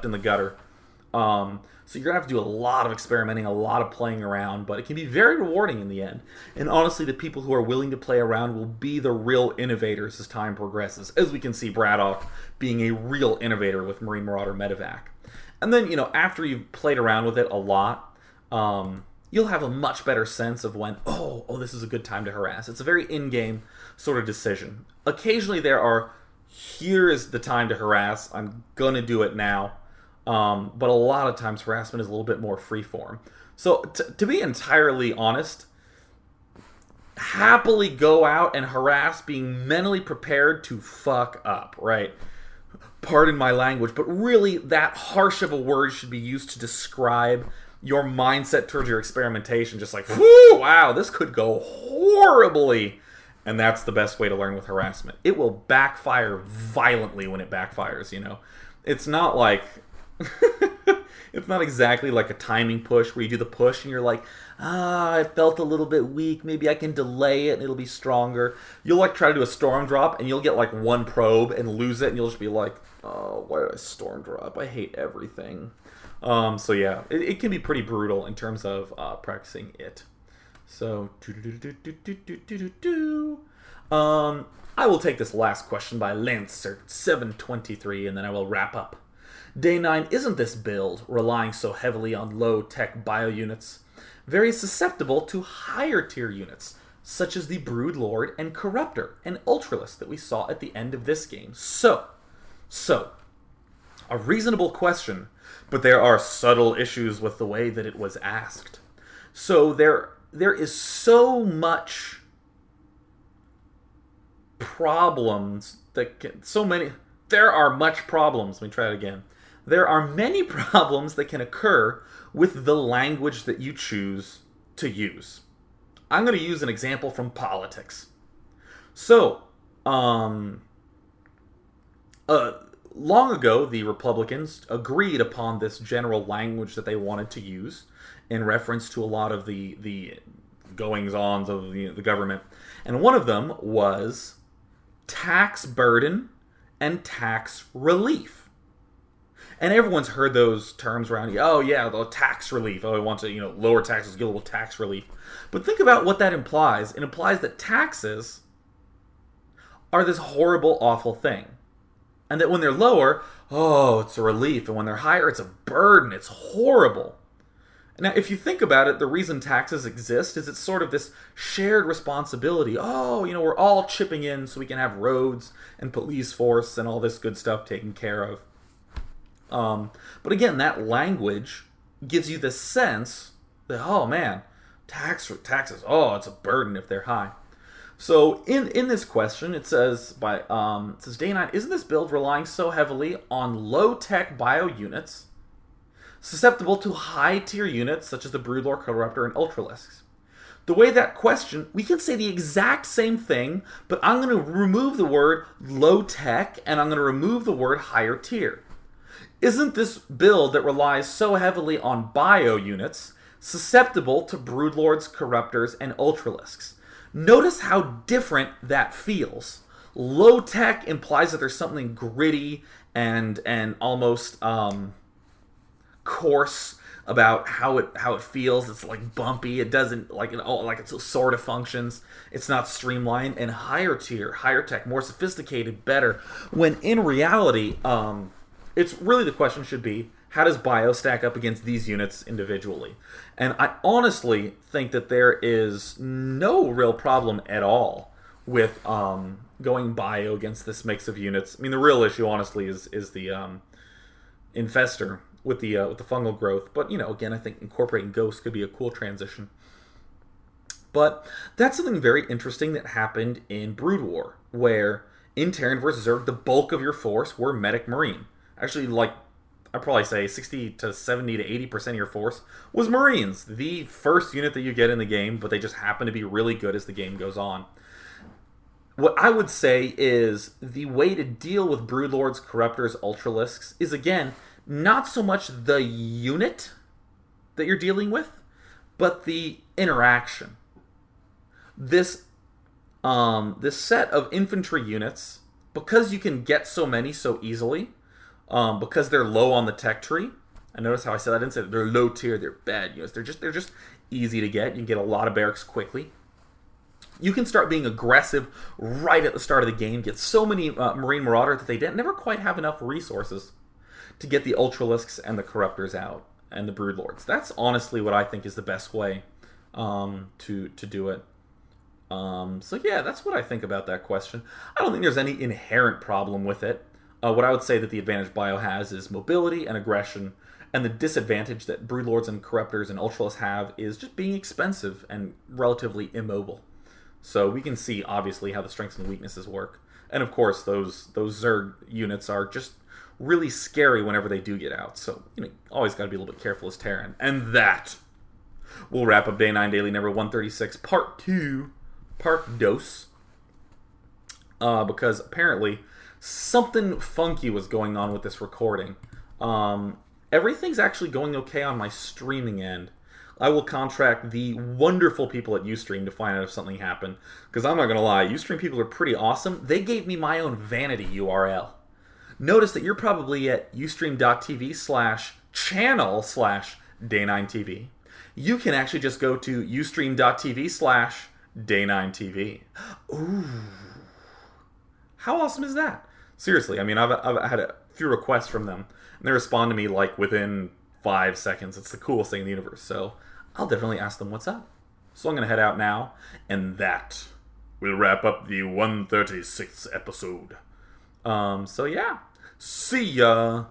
in the gutter. So you're gonna have to do a lot of experimenting, a lot of playing around, but it can be very rewarding in the end. And honestly, the people who are willing to play around will be the real innovators as time progresses. As we can see, Braddock being a real innovator with Marine Marauder Medivac. And then, after you've played around with it a lot, you'll have a much better sense of when, this is a good time to harass. It's a very in-game sort of decision. Occasionally there are, here is the time to harass, I'm gonna do it now. But a lot of times harassment is a little bit more freeform. So to be entirely honest, happily go out and harass being mentally prepared to fuck up, right? Pardon my language, but really that harsh of a word should be used to describe your mindset towards your experimentation. Just like, whoo, wow, this could go horribly. And that's the best way to learn with harassment. It will backfire violently when it backfires, It's not like... it's not exactly like a timing push where you do the push and you're like, it felt a little bit weak, maybe I can delay it and it'll be stronger. You'll try to do a storm drop and you'll get one probe and lose it and you'll just be like, oh, why did I storm drop? I hate everything. So yeah, it can be pretty brutal in terms of practicing it. So I will take this last question by Lancer723 and then I will wrap up. Day 9, isn't this build, relying so heavily on low-tech bio-units, very susceptible to higher-tier units, such as the Broodlord and Corruptor and Ultralisk that we saw at the end of this game? So, a reasonable question, but there are subtle issues with the way that it was asked. So there is so much problems there are much problems. Let me try it again. There are many problems that can occur with the language that you choose to use. I'm going to use an example from politics. So, long ago, the Republicans agreed upon this general language that they wanted to use in reference to a lot of the goings-ons of the government. And one of them was tax burden and tax relief. And everyone's heard those terms around. Oh, yeah, the tax relief. Oh, I want to, lower taxes, get a little tax relief. But think about what that implies. It implies that taxes are this horrible, awful thing. And that when they're lower, it's a relief. And when they're higher, it's a burden. It's horrible. Now, if you think about it, the reason taxes exist is it's sort of this shared responsibility. We're all chipping in so we can have roads and police force and all this good stuff taken care of. But again, that language gives you the sense that, taxes, it's a burden if they're high. So in this question, it says Day 9, isn't this build relying so heavily on low-tech bio units susceptible to high-tier units such as the Broodlord, Corruptor, and Ultralisks? The way that question, we can say the exact same thing, but I'm going to remove the word low-tech and I'm going to remove the word higher-tier. Isn't this build that relies so heavily on bio units susceptible to Broodlords, Corruptors, and Ultralisks? Notice how different that feels. Low tech implies that there's something gritty and almost coarse about how it feels. It's bumpy. It doesn't it sort of functions. It's not streamlined. And higher tier, higher tech, more sophisticated, better. When in reality, it's really the question should be, how does bio stack up against these units individually? And I honestly think that there is no real problem at all with going bio against this mix of units. I mean, the real issue, honestly, is the infester with the fungal growth. But again, I think incorporating ghosts could be a cool transition. But that's something very interesting that happened in Brood War, where in Terran vs. Zerg, the bulk of your force were medic marine. Actually, I'd probably say 60 to 70 to 80% of your force was Marines. The first unit that you get in the game, but they just happen to be really good as the game goes on. What I would say is the way to deal with Broodlords, Corruptors, Ultralisks is, again, not so much the unit that you're dealing with, but the interaction. This set of infantry units, because you can get so many so easily, because they're low on the tech tree. I notice how I said I didn't say that they're low tier, they're bad units. They're just easy to get. You can get a lot of barracks quickly. You can start being aggressive right at the start of the game. Get so many Marine Marauder that they never quite have enough resources to get the Ultralisks and the Corruptors out and the Broodlords. That's honestly what I think is the best way to do it. So yeah, that's what I think about that question. I don't think there's any inherent problem with it. What I would say that the advantage Bio has is mobility and aggression, and the disadvantage that Broodlords and Corruptors and Ultralisks have is just being expensive and relatively immobile. So we can see, obviously, how the strengths and weaknesses work. And of course, those Zerg units are just really scary whenever they do get out. So, always got to be a little bit careful as Terran. And that will wrap up Day 9 Daily number 136, Part 2, Part Dos. Because apparently something funky was going on with this recording. Everything's actually going okay on my streaming end. I will contract the wonderful people at Ustream to find out if something happened. Because I'm not going to lie, Ustream people are pretty awesome. They gave me my own vanity URL. Notice that you're probably at ustream.tv/channel/day9tv. You can actually just go to ustream.tv/day9tv. Ooh. How awesome is that? Seriously, I mean, I've had a few requests from them, and they respond to me like within 5 seconds. It's the coolest thing in the universe. So I'll definitely ask them what's up. So I'm going to head out now, and that will wrap up the 136th episode. So yeah, see ya!